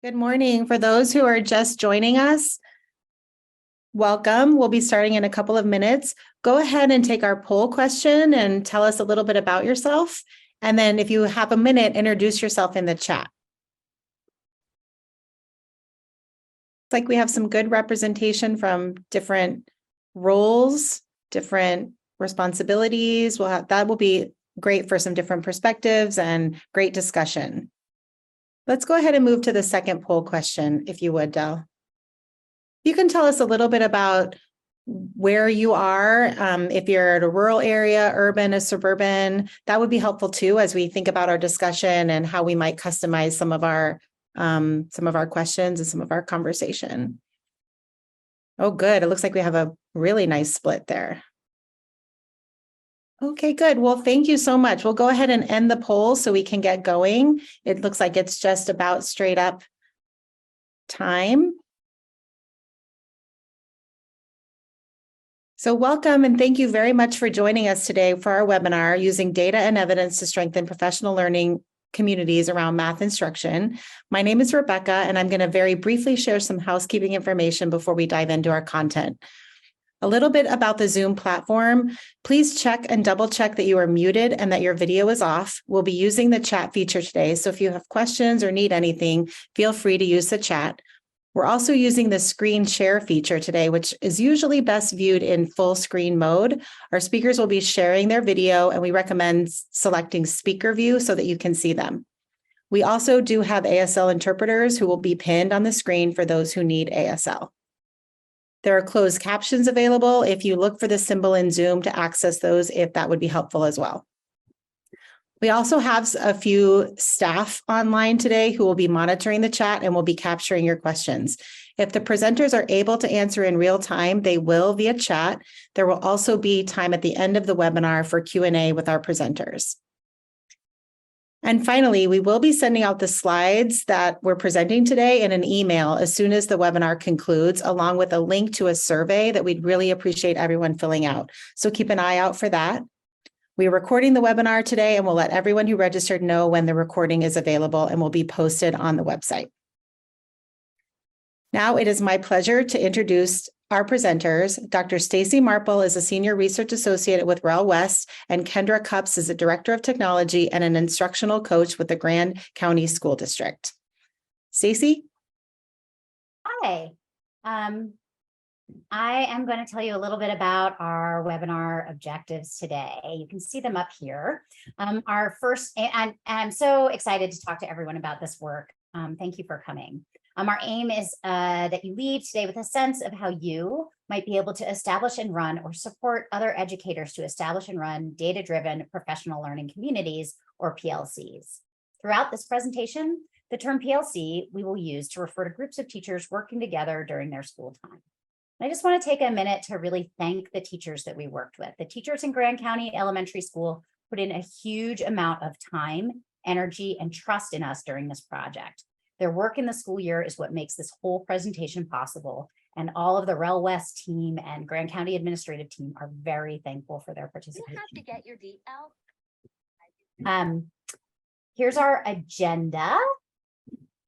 Good morning. For those who are just joining us, welcome. We'll be starting in a couple of minutes. Go ahead and take our poll question and tell us a little bit about yourself. And then if you have a minute, introduce yourself in the chat. It's like we have some good representation from different roles, different responsibilities. That will be great for some different perspectives and great discussion. Let's go ahead and move to the second poll question, if you would, Del. You can tell us a little bit about where you are, if you're at a rural area, urban, or suburban. That would be helpful too, as we think about our discussion and how we might customize some of our questions and some of our conversation. Oh, good. It looks like we have a really nice split there. Okay, good. Well, thank you so much. We'll go ahead and end the poll so we can get going. It looks like it's just about straight up time. So welcome and thank you very much for joining us today for our webinar, Using Data and Evidence to Strengthen Professional Learning Communities Around Math Instruction. My name is Rebecca, and I'm going to very briefly share some housekeeping information before we dive into our content. A little bit about the Zoom platform. Please check and double check that you are muted and that your video is off. We'll be using the chat feature today, so if you have questions or need anything, feel free to use the chat. We're also using the screen share feature today, which is usually best viewed in full screen mode. Our speakers will be sharing their video, and we recommend selecting speaker view so that you can see them. We also do have ASL interpreters who will be pinned on the screen for those who need ASL. There are closed captions available if you look for the symbol in Zoom to access those, if that would be helpful as well. We also have a few staff online today who will be monitoring the chat and will be capturing your questions. If the presenters are able to answer in real time, they will via chat. There will also be time at the end of the webinar for Q&A with our presenters. And finally, we will be sending out the slides that we're presenting today in an email as soon as the webinar concludes, along with a link to a survey that we'd really appreciate everyone filling out. So keep an eye out for that. We're recording the webinar today, and we'll let everyone who registered know when the recording is available and will be posted on the website. Now it is my pleasure to introduce our presenters. Dr. Stacy Marple is a Senior Research Associate with Rel West, and Kendra Cups is a Director of Technology and an Instructional Coach with the Grand County School District. Stacy? Hi. I am going to tell you a little bit about our webinar objectives today. You can see them up here. Our first, and I'm so excited to talk to everyone about this work. Thank you for coming. Our aim is that you leave today with a sense of how you might be able to establish and run or support other educators to establish and run data-driven professional learning communities, or PLCs. Throughout this presentation, the term PLC we will use to refer to groups of teachers working together during their school time. I just want to take a minute to really thank the teachers that we worked with. The teachers in Grand County Elementary School put in a huge amount of time, energy, and trust in us during this project. Their work in the school year is what makes this whole presentation possible, and all of the Rel West team and Grand County administrative team are very thankful for their participation. You have to get your details. Here's our agenda.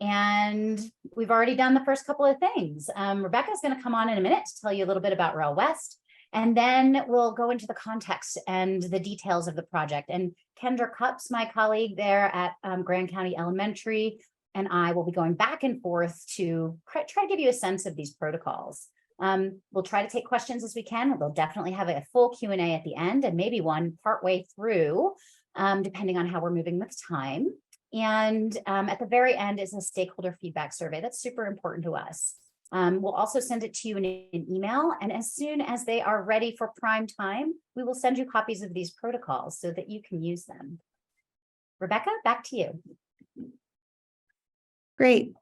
And we've already done the first couple of things. Rebecca is going to come on in a minute to tell you a little bit about Rel West, and then we'll go into the context and the details of the project. And Kendra Cups, my colleague there at Grand County Elementary, and I will be going back and forth to try to give you a sense of these protocols. We'll try to take questions as we can. We'll definitely have a full Q&A at the end, and maybe one partway through, depending on how we're moving with time. And at the very end is a stakeholder feedback survey. That's super important to us. We'll also send it to you in an email. And as soon as they are ready for prime time, we will send you copies of these protocols so that you can use them. Rebecca, back to you. Great.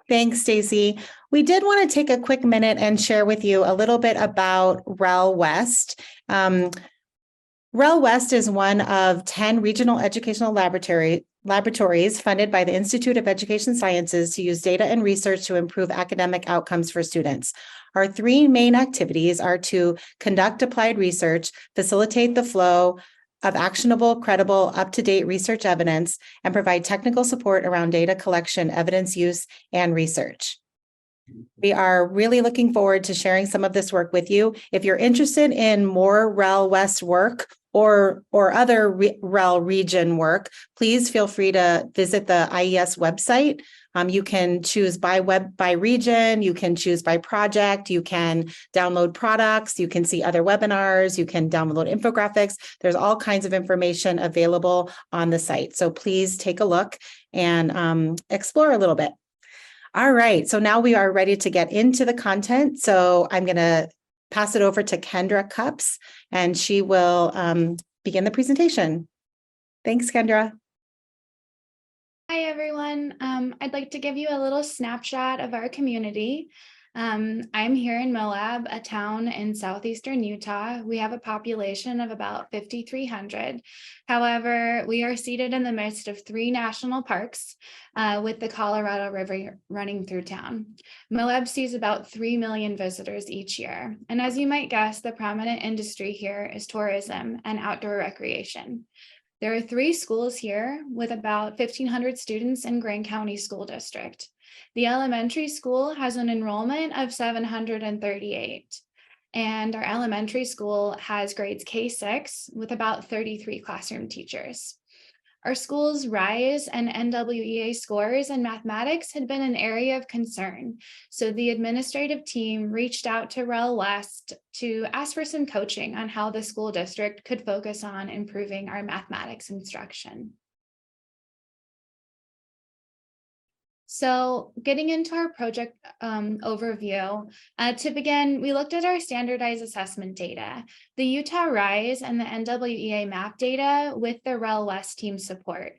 Thanks, Stacy. We did want to take a quick minute and share with you a little bit about Rel West. Rel West is one of 10 regional educational laboratories funded by the Institute of Education Sciences to use data and research to improve academic outcomes for students. Our three main activities are to conduct applied research, facilitate the flow of actionable, credible, up-to-date research evidence and provide technical support around data collection, evidence use, and research. We are really looking forward to sharing some of this work with you. If you're interested in more REL West work or other REL region work, please feel free to visit the IES website. You can choose by region, you can choose by project, you can download products, you can see other webinars, you can download infographics. There's all kinds of information available on the site. So please take a look and explore a little bit. All right, so now we are ready to get into the content. So I'm going to pass it over to Kendra Cups, and she will begin the presentation. Thanks, Kendra. Hi, everyone. I'd like to give you a little snapshot of our community. I'm here in Moab, a town in southeastern Utah. We have a population of about 5,300. However, we are seated in the midst of 3 national parks with the Colorado River running through town. Moab sees about 3 million visitors each year. And as you might guess, the prominent industry here is tourism and outdoor recreation. There are 3 schools here with about 1,500 students in Grand County School District. The elementary school has an enrollment of 738, and our elementary school has grades K-6 with about 33 classroom teachers. Our school's RISE and NWEA scores in mathematics had been an area of concern, so the administrative team reached out to REL West to ask for some coaching on how the school district could focus on improving our mathematics instruction. So getting into our project overview, to begin, we looked at our standardized assessment data, the Utah RISE and the NWEA map data with the REL West team support.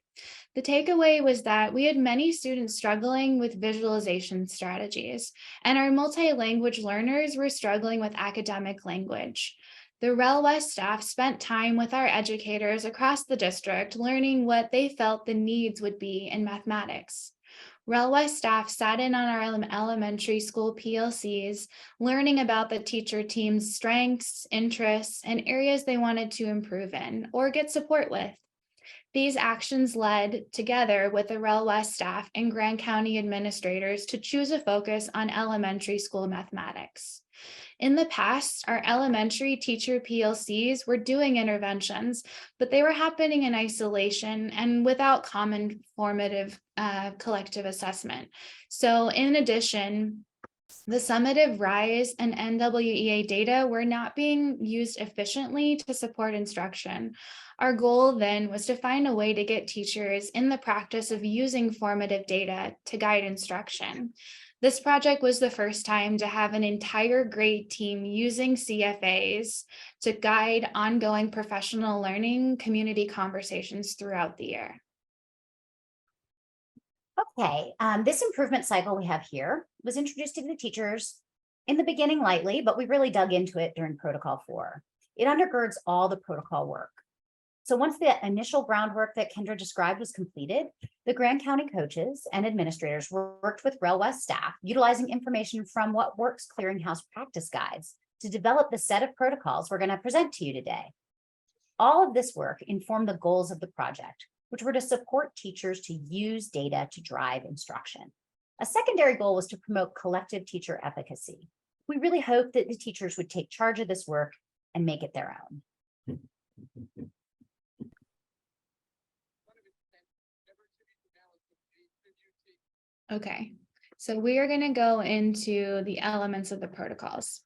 The takeaway was that we had many students struggling with visualization strategies, and our multi-language learners were struggling with academic language. The REL West staff spent time with our educators across the district, learning what they felt the needs would be in mathematics. REL West staff sat in on our elementary school PLCs, learning about the teacher team's strengths, interests, and areas they wanted to improve in or get support with. These actions led, together with the REL West staff and Grand County administrators, to choose a focus on elementary school mathematics. In the past, our elementary teacher PLCs were doing interventions, but they were happening in isolation and without common formative collective assessment. So in addition, the summative RISE and NWEA data were not being used efficiently to support instruction. Our goal then was to find a way to get teachers in the practice of using formative data to guide instruction. This project was the first time to have an entire grade team using CFAs to guide ongoing professional learning community conversations throughout the year. Okay, this improvement cycle we have here was introduced to the teachers in the beginning lightly, but we really dug into it during Protocol 4. It undergirds all the protocol work. So once the initial groundwork that Kendra described was completed, the Grand County coaches and administrators worked with REL West staff, utilizing information from What Works Clearinghouse practice guides to develop the set of protocols we're going to present to you today. All of this work informed the goals of the project, which were to support teachers to use data to drive instruction. A secondary goal was to promote collective teacher efficacy. We really hoped that the teachers would take charge of this work and make it their own. Okay, so we are going to go into the elements of the protocols.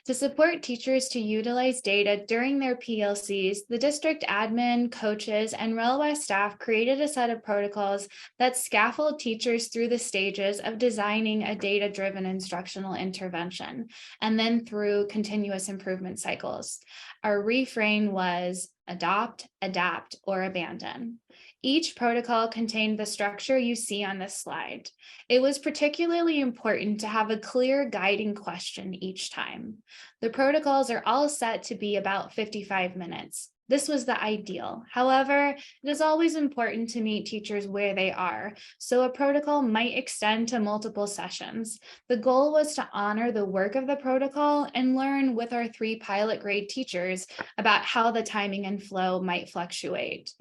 To support teachers to utilize data during their PLCs, the district admin, coaches, and REL West staff created a set of protocols that scaffold teachers through the stages of designing a data-driven instructional intervention, and then through continuous improvement cycles. Our refrain was adopt, adapt, or abandon. Each protocol contained the structure you see on this slide. It was particularly important to have a clear guiding question each time. The protocols are all set to be about 55 minutes. This was the ideal. However, it is always important to meet teachers where they are, so a protocol might extend to multiple sessions. The goal was to honor the work of the protocol and learn with our 3 pilot grade teachers about how the timing and flow might fluctuate.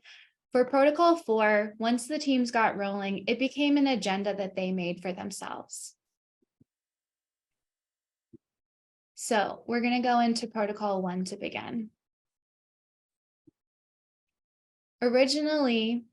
For Protocol 4, once the teams got rolling, it became an agenda that they made for themselves. So we're going to go into Protocol 1 to begin. Originally,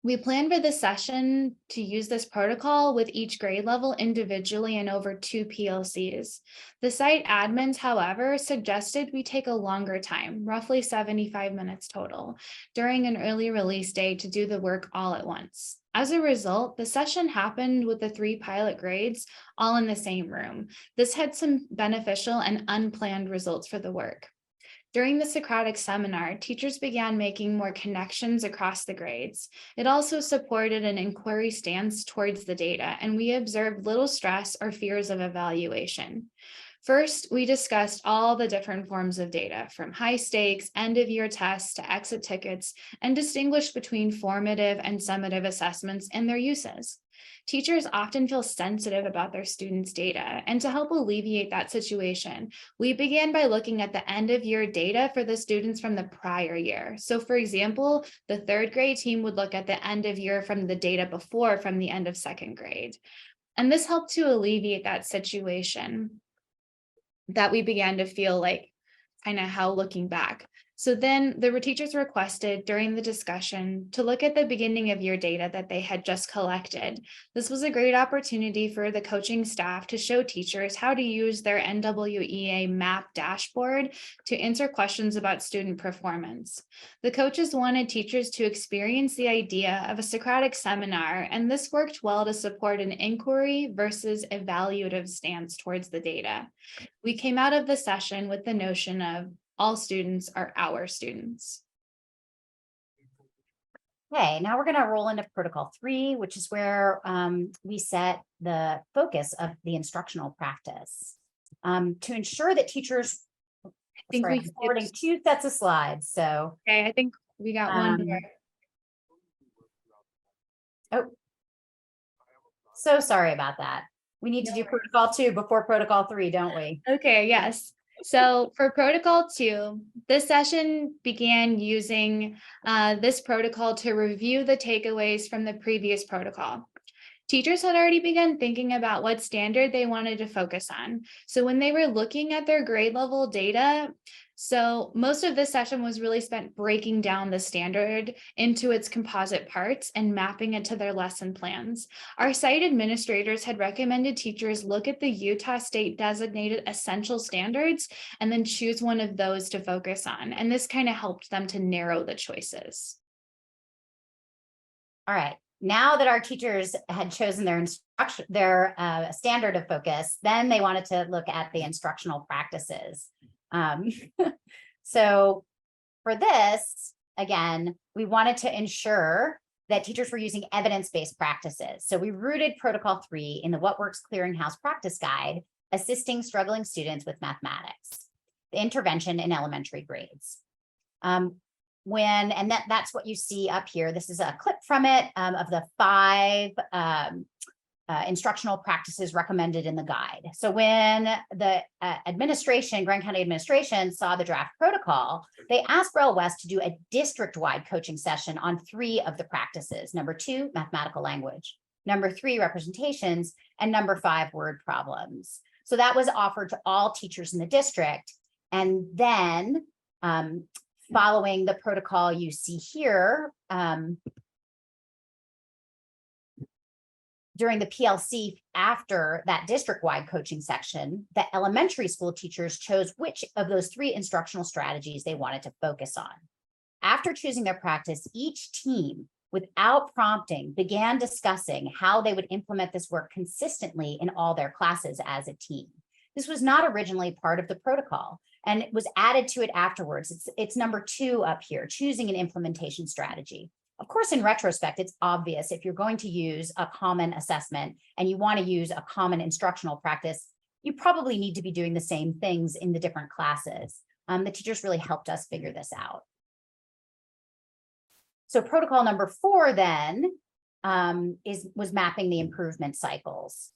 we planned for this session to use this protocol with each grade level individually and over 2 PLCs. The site admins, however, suggested we take a longer time, roughly 75 minutes total, during an early release day to do the work all at once. As a result, the session happened with the 3 pilot grades all in the same room. This had some beneficial and unplanned results for the work. During the Socratic seminar, teachers began making more connections across the grades. It also supported an inquiry stance towards the data, and we observed little stress or fears of evaluation. First, we discussed all the different forms of data, from high stakes, end of year tests to exit tickets, and distinguished between formative and summative assessments and their uses. Teachers often feel sensitive about their students' data, and to help alleviate that situation, we began by looking at the end of year data for the students from the prior year. So for example, the 3rd grade team would look at the end of year from the data before from the end of 2nd grade. And this helped to alleviate that situation that we began to feel like kind of how looking back. So then the teachers requested during the discussion to look at the beginning of year data that they had just collected. This was a great opportunity for the coaching staff to show teachers how to use their NWEA map dashboard to answer questions about student performance. The coaches wanted teachers to experience the idea of a Socratic seminar, and this worked well to support an inquiry versus evaluative stance towards the data. We came out of the session with the notion of all students are our students. Okay, now we're going to roll into Protocol 3, which is where we set the focus of the instructional practice. To ensure that teachers, I think I'm forwarding 2 sets of slides. So okay, I think we got one more. Oh, so sorry about that. We need to do Protocol 2 before Protocol 3, don't we? Okay, yes. So for Protocol 2, this session began using this protocol to review the takeaways from the previous protocol. Teachers had already begun thinking about what standard they wanted to focus on. So when they were looking at their grade level data, so most of this session was really spent breaking down the standard into its composite parts and mapping it to their lesson plans. Our site administrators had recommended teachers look at the Utah State designated essential standards and then choose one of those to focus on. And this kind of helped them to narrow the choices. All right. Now that our teachers had chosen their standard of focus, then they wanted to look at the instructional practices. So for this, again, we wanted to ensure that teachers were using evidence-based practices. So we rooted Protocol 3 in the What Works Clearinghouse Practice Guide, assisting struggling students with mathematics, the intervention in elementary grades. That's what you see up here. This is a clip from it of the 5 instructional practices recommended in the guide. So when the Grand County administration saw the draft protocol, they asked Rel West to do a district-wide coaching session on 3 of the practices. Number 2, mathematical language. Number 3, representations. And number 5, word problems. So that was offered to all teachers in the district. And then following the protocol you see here, during the PLC after that district-wide coaching section, the elementary school teachers chose which of those 3 instructional strategies they wanted to focus on. After choosing their practice, each team, without prompting, began discussing how they would implement this work consistently in all their classes as a team. This was not originally part of the protocol, and it was added to it afterwards. It's number 2 up here, choosing an implementation strategy. Of course, in retrospect, it's obvious if you're going to use a common assessment and you want to use a common instructional practice, you probably need to be doing the same things in the different classes. the teachers really helped us figure this out. So protocol number 4 then was mapping the improvement cycles.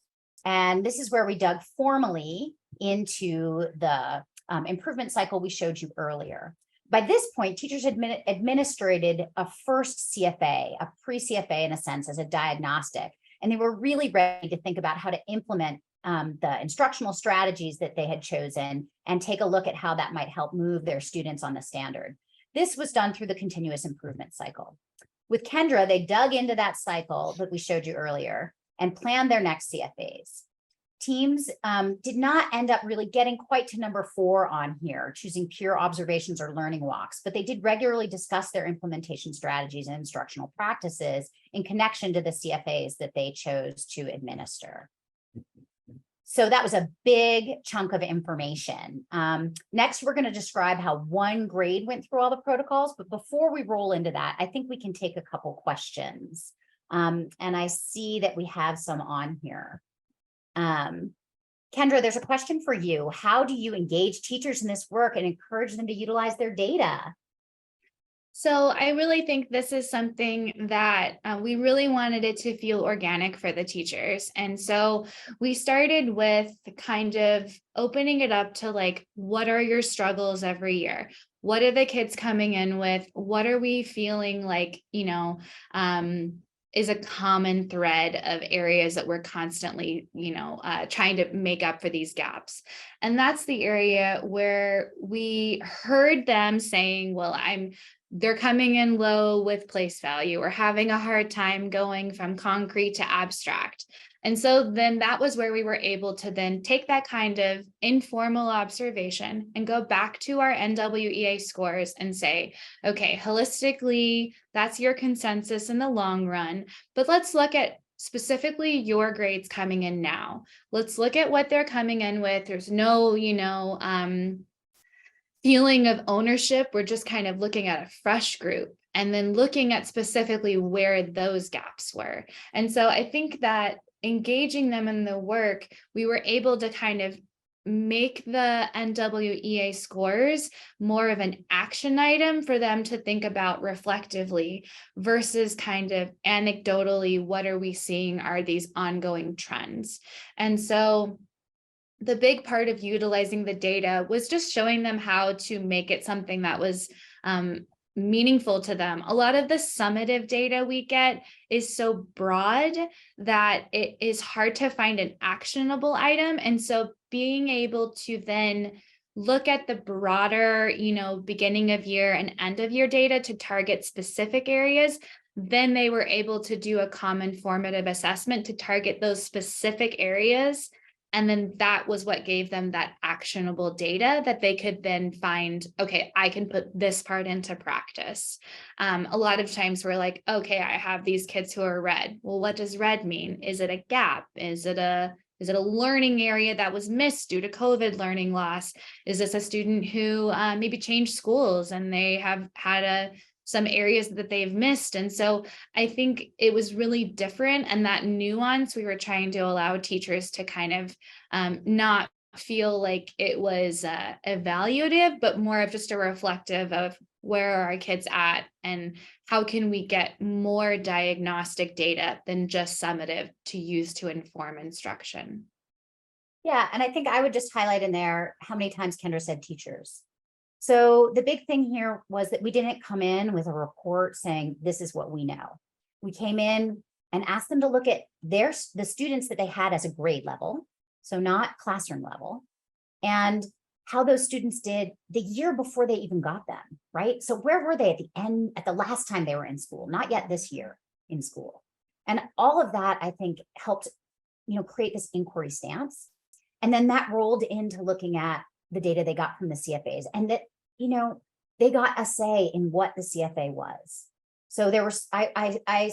And this is where we dug formally into the improvement cycle we showed you earlier. By this point, teachers administrated a first CFA, a pre-CFA in a sense, as a diagnostic, and they were really ready to think about how to implement the instructional strategies that they had chosen and take a look at how that might help move their students on the standard. This was done through the continuous improvement cycle. With Kendra, they dug into that cycle that we showed you earlier and planned their next CFAs. Teams did not end up really getting quite to number 4 on here, choosing pure observations or learning walks, but they did regularly discuss their implementation strategies and instructional practices in connection to the CFAs that they chose to administer. So that was a big chunk of information. Next, we're going to describe how one grade went through all the protocols. But before we roll into that, I think we can take a couple questions. And I see that we have some on here. Kendra, there's a question for you. How do you engage teachers in this work and encourage them to utilize their data? So I really think this is something that we really wanted it to feel organic for the teachers. And so we started with kind of opening it up to like, what are your struggles every year? What are the kids coming in with? What are we feeling like, is a common thread of areas that we're constantly, trying to make up for these gaps. And that's the area where we heard them saying, well, they're coming in low with place value or having a hard time going from concrete to abstract. And so then that was where we were able to then take that kind of informal observation and go back to our NWEA scores and say, okay, holistically, that's your consensus in the long run, but let's look at specifically your grades coming in now. Let's look at what they're coming in with. There's no, feeling of ownership. We're just kind of looking at a fresh group and then looking at specifically where those gaps were. And so I think that engaging them in the work, we were able to kind of make the NWEA scores more of an action item for them to think about reflectively versus kind of anecdotally, what are we seeing are these ongoing trends. And so the big part of utilizing the data was just showing them how to make it something that was meaningful to them. A lot of the summative data we get is so broad that it is hard to find an actionable item. And so being able to then look at the broader, beginning of year and end of year data to target specific areas, then they were able to do a common formative assessment to target those specific areas. And then that was what gave them that actionable data that they could then find, okay, I can put this part into practice. A lot of times we're like, okay, I have these kids who are red. Well, what does red mean? Is it a gap? Is it a learning area that was missed due to COVID learning loss? Is this a student who maybe changed schools and they have had some areas that they've missed? And so I think it was really different, and that nuance we were trying to allow teachers to kind of not feel like it was evaluative, but more of just a reflective of where are our kids at and how can we get more diagnostic data than just summative to use to inform instruction. Yeah, and I think I would just highlight in there how many times Kendra said teachers. So the big thing here was that we didn't come in with a report saying, this is what we know. We came in and asked them to look at the students that they had as a grade level, so not classroom level, and how those students did the year before they even got them, right? So where were they at the last time they were in school, not yet this year in school. And all of that, I think, helped, create this inquiry stance. And then that rolled into looking at the data they got from the CFAs, and that, they got a say in what the CFA was. So there was, I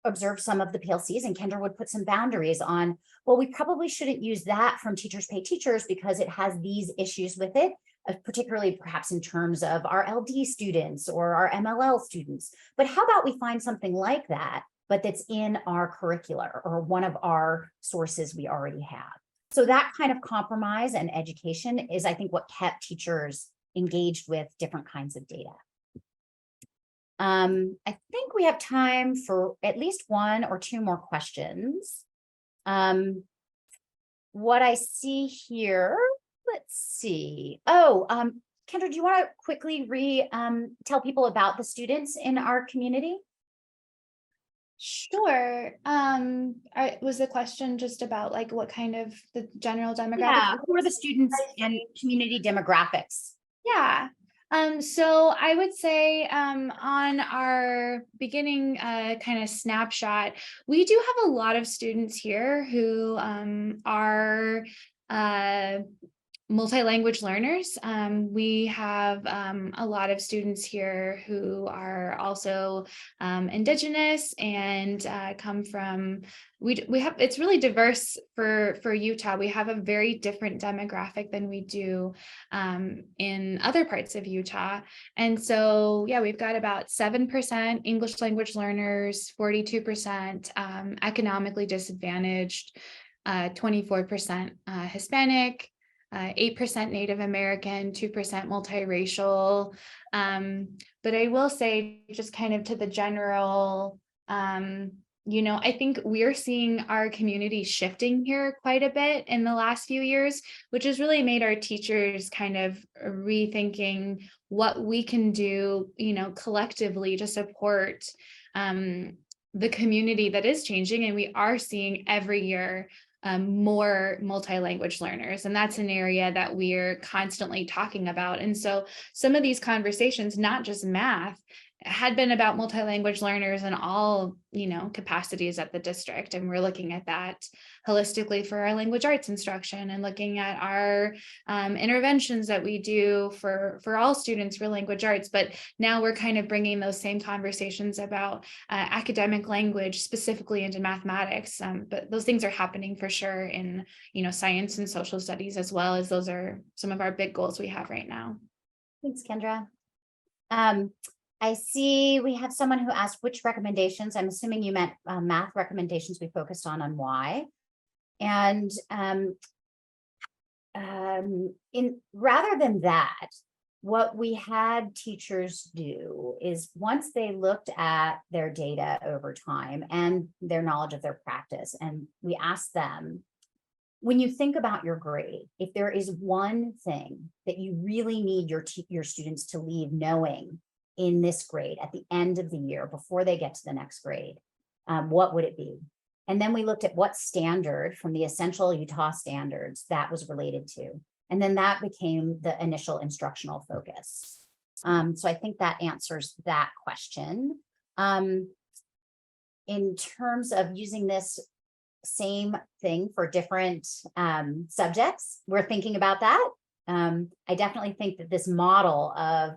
observed some of the PLCs, and Kendra would put some boundaries on, well, we probably shouldn't use that from Teachers Pay Teachers because it has these issues with it, particularly perhaps in terms of our LD students or our MLL students. But how about we find something like that, but that's in our curricula or one of our sources we already have. So that kind of compromise and education is, I think, what kept teachers engaged with different kinds of data. I think we have time for at least one or two more questions. What I see here, let's see. Oh, Kendra, do you want to quickly tell people about the students in our community? Sure. Was the question just about like what kind of the general demographics? Yeah, who are the students and community demographics? Yeah. So I would say on our beginning kind of snapshot, we do have a lot of students here who are multi-language learners. We have a lot of students here who are also Indigenous and come from, we have, it's really diverse for Utah. We have a very different demographic than we do in other parts of Utah. And so, yeah, we've got about 7% English language learners, 42% economically disadvantaged, 24% Hispanic, 8% Native American, 2% multiracial. But I will say, just kind of to the general, I think we're seeing our community shifting here quite a bit in the last few years, which has really made our teachers kind of rethinking what we can do, collectively to support the community that is changing. And we are seeing every year more multi-language learners. And that's an area that we're constantly talking about. And so some of these conversations, not just math, had been about multi-language learners in all, capacities at the district. And we're looking at that holistically for our language arts instruction and looking at our interventions that we do for all students for language arts. But now we're kind of bringing those same conversations about academic language, specifically into mathematics. But those things are happening for sure in, science and social studies, as well as those are some of our big goals we have right now. Thanks, Kendra. I see we have someone who asked which recommendations. I'm assuming you meant math recommendations we focused on why. And rather than that, what we had teachers do is once they looked at their data over time and their knowledge of their practice, and we asked them, when you think about your grade, if there is one thing that you really need your students to leave knowing in this grade at the end of the year before they get to the next grade, what would it be? And then we looked at what standard from the essential Utah standards that was related to. And then that became the initial instructional focus. So I think that answers that question. In terms of using this same thing for different subjects, we're thinking about that. I definitely think that this model of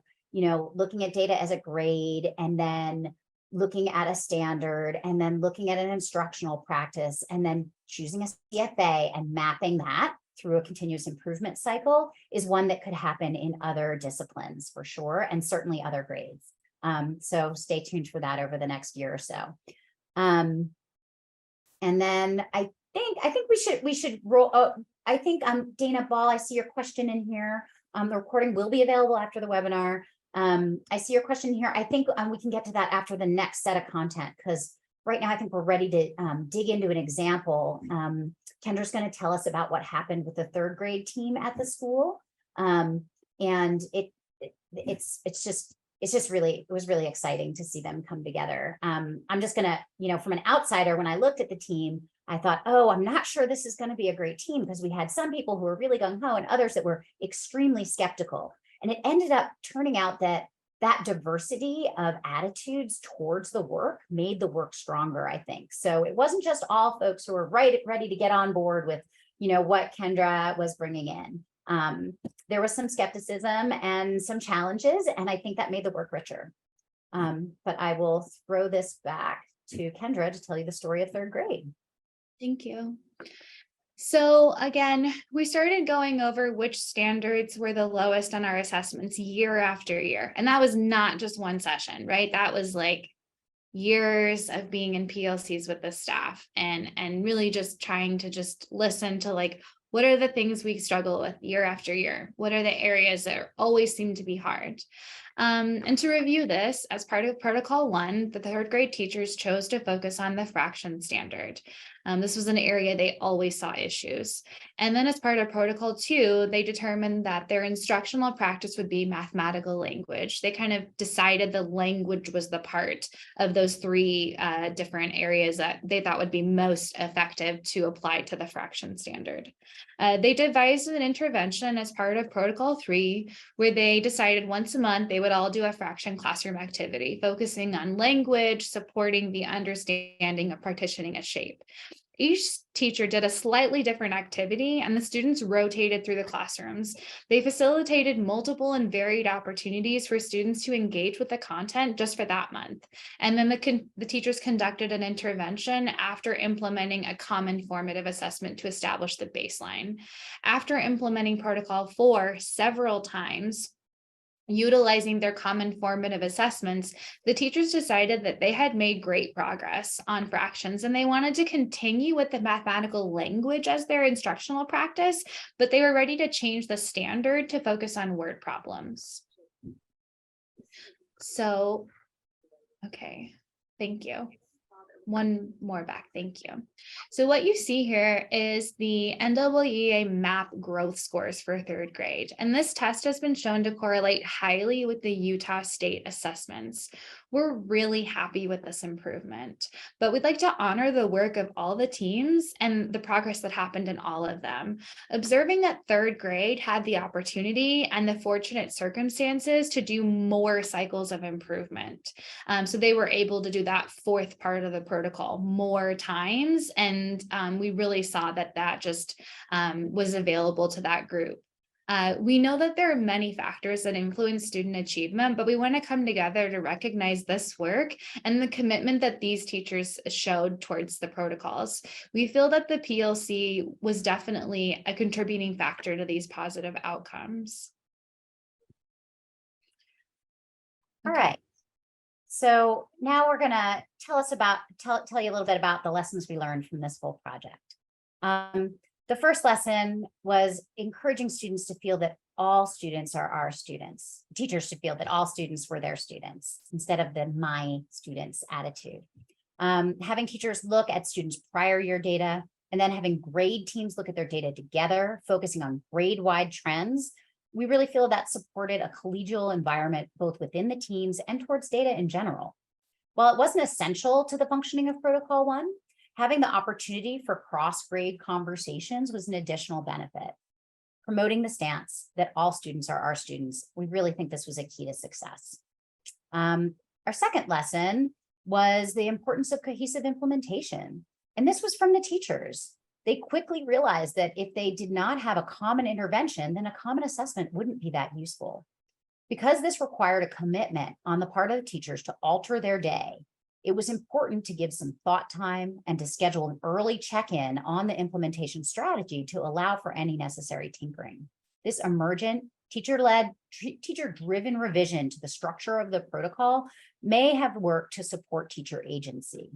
looking at data as a grade and then looking at a standard and then looking at an instructional practice and then choosing a CFA and mapping that through a continuous improvement cycle is one that could happen in other disciplines for sure, and certainly other grades. So stay tuned for that over the next year or so. And then I think we should roll. I think Dana Ball, I see your question in here. The recording will be available after the webinar. I see your question here. I think we can get to that after the next set of content, because right now I think we're ready to dig into an example. Kendra's going to tell us about what happened with the third grade team at the school. And it was really exciting to see them come together. I'm just going to, from an outsider, when I looked at the team, I thought, oh, I'm not sure this is going to be a great team, because we had some people who were really gung-ho and others that were extremely skeptical. And it ended up turning out that diversity of attitudes towards the work made the work stronger, I think. So it wasn't just all folks who were ready to get on board with, what Kendra was bringing in. There was some skepticism and some challenges, and I think that made the work richer. But I will throw this back to Kendra to tell you the story of third grade. Thank you. So again, we started going over which standards were the lowest on our assessments year after year. And that was not just one session, right? That was like years of being in PLCs with the staff and really just trying to just listen to like, What are the things we struggle with year after year? What are the areas that always seem to be hard? And to review this, as part of Protocol 1, the third grade teachers chose to focus on the fraction standard. This was an area they always saw issues. And then as part of Protocol 2, they determined that their instructional practice would be mathematical language. They kind of decided the language was the part of those three different areas that they thought would be most effective to apply to the fraction standard. They devised an intervention as part of Protocol 3, where they decided once a month they would all do a fraction classroom activity, focusing on language, supporting the understanding of partitioning a shape. Each teacher did a slightly different activity, and the students rotated through the classrooms. They facilitated multiple and varied opportunities for students to engage with the content just for that month. And then the teachers conducted an intervention after implementing a common formative assessment to establish the baseline. After implementing Protocol 4 several times, utilizing their common formative assessments, the teachers decided that they had made great progress on fractions and they wanted to continue with the mathematical language as their instructional practice, but they were ready to change the standard to focus on word problems. So, okay, thank you. One more back, thank you. So what you see here is the NWEA MAP growth scores for third grade. And this test has been shown to correlate highly with the Utah state assessments. We're really happy with this improvement, but we'd like to honor the work of all the teams and the progress that happened in all of them. Observing that third grade had the opportunity and the fortunate circumstances to do more cycles of improvement. So they were able to do that fourth part of the protocol more times. And we really saw that that just was available to that group. We know that there are many factors that influence student achievement, but we want to come together to recognize this work and the commitment that these teachers showed towards the protocols. We feel that the PLC was definitely a contributing factor to these positive outcomes. All right. So now we're going to tell you a little bit about the lessons we learned from this full project. The first lesson was encouraging students to feel that all students are our students, teachers to feel that all students were their students instead of the my students attitude. Having teachers look at students' prior year data and then having grade teams look at their data together, focusing on grade-wide trends. We really feel that supported a collegial environment, both within the teams and towards data in general. While it wasn't essential to the functioning of Protocol 1, having the opportunity for cross-grade conversations was an additional benefit. Promoting the stance that all students are our students, we really think this was a key to success. Our second lesson was the importance of cohesive implementation. And this was from the teachers. They quickly realized that if they did not have a common intervention, then a common assessment wouldn't be that useful. Because this required a commitment on the part of the teachers to alter their day, it was important to give some thought time and to schedule an early check-in on the implementation strategy to allow for any necessary tinkering. This emergent, teacher-led, teacher-driven revision to the structure of the protocol may have worked to support teacher agency.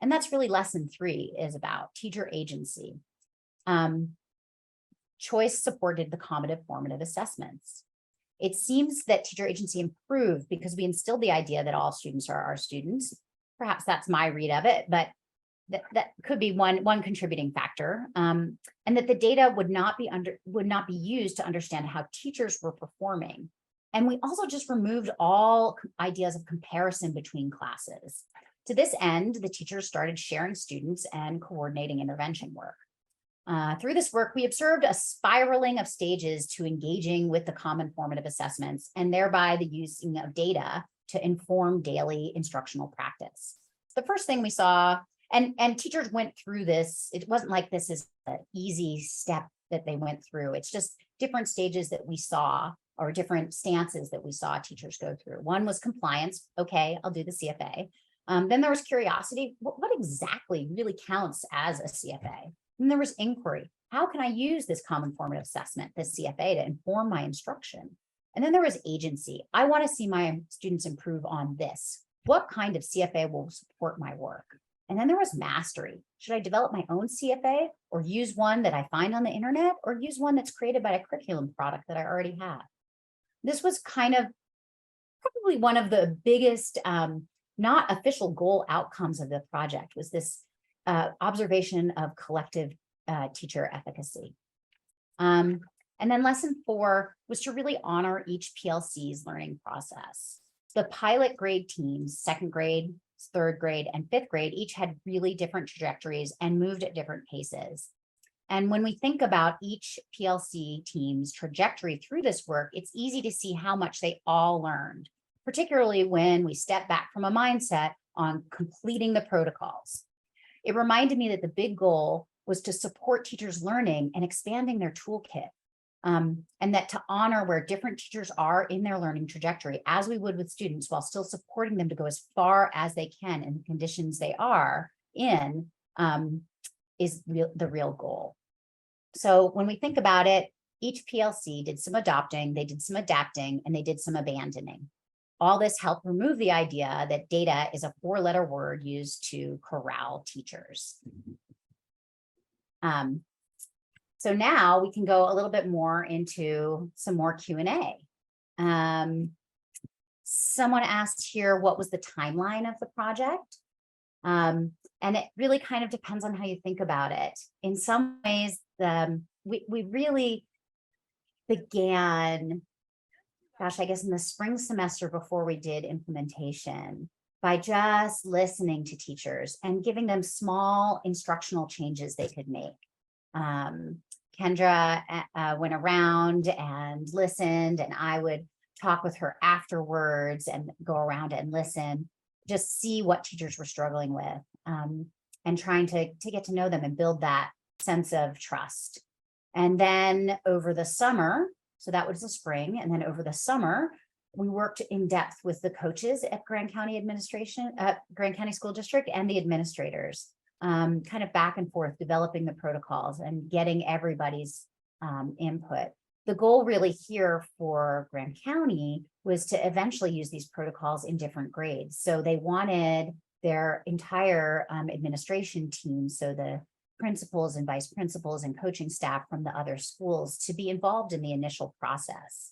And that's really lesson 3 is about teacher agency. Choice supported the formative assessments. It seems that teacher agency improved because we instilled the idea that all students are our students. Perhaps that's my read of it, but that could be one contributing factor. And that the data would not be used to understand how teachers were performing. And we also just removed all ideas of comparison between classes. To this end, the teachers started sharing students and coordinating intervention work. Through this work, we observed a spiraling of stages to engaging with the common formative assessments and thereby the using of data to inform daily instructional practice. The first thing we saw, and teachers went through this, it wasn't like this is an easy step that they went through. It's just different stages that we saw or different stances that we saw teachers go through. One was compliance. Okay, I'll do the CFA. Then there was curiosity. What exactly really counts as a CFA? And there was inquiry. How can I use this common formative assessment, this CFA, to inform my instruction? And then there was agency. I want to see my students improve on this. What kind of CFA will support my work? And then there was mastery. Should I develop my own CFA or use one that I find on the internet or use one that's created by a curriculum product that I already have? This was kind of probably one of the biggest, not official goal outcomes of the project, was this observation of collective teacher efficacy. And then lesson 4 was to really honor each PLC's learning process. The pilot grade teams, 2nd grade, 3rd grade, and 5th grade, each had really different trajectories and moved at different paces. And when we think about each PLC team's trajectory through this work, it's easy to see how much they all learned, particularly when we step back from a mindset on completing the protocols. It reminded me that the big goal was to support teachers' learning and expanding their toolkit, and that to honor where different teachers are in their learning trajectory, as we would with students, while still supporting them to go as far as they can in the conditions they are in, is the real goal. So when we think about it, each PLC did some adopting, they did some adapting, and they did some abandoning. All this helped remove the idea that data is a 4-letter word used to corral teachers. So now we can go a little bit more into some more Q&A. Someone asked here, what was the timeline of the project? And it really kind of depends on how you think about it. In some ways, we really began, gosh, I guess in the spring semester before we did implementation, by just listening to teachers and giving them small instructional changes they could make. Kendra went around and listened, and I would talk with her afterwards and go around and listen, just see what teachers were struggling with, and trying to get to know them and build that sense of trust. And then over the summer, so that was the spring, and then over the summer, we worked in depth with the coaches at Grand County Grand County School District and the administrators, kind of back and forth, developing the protocols and getting everybody's input. The goal really here for Grand County was to eventually use these protocols in different grades. So they wanted their entire administration team, so the principals and vice principals and coaching staff from the other schools, to be involved in the initial process.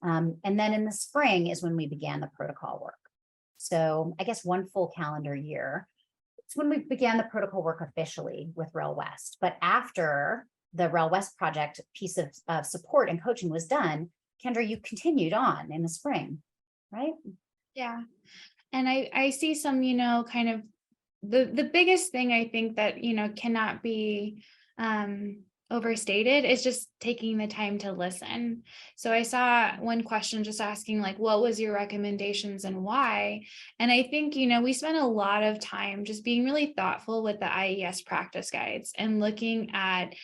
And then in the spring is when we began the protocol work. So I guess 1 full calendar year. It's when we began the protocol work officially with Rel West. But after the Rel West project piece of support and coaching was done, Kendra, you continued on in the spring, right? Yeah. And I see some, kind of the biggest thing I think that, cannot be overstated is just taking the time to listen. So I saw one question just asking, like, what was your recommendations and why? And I think, we spent a lot of time just being really thoughtful with the IES practice guides and looking at,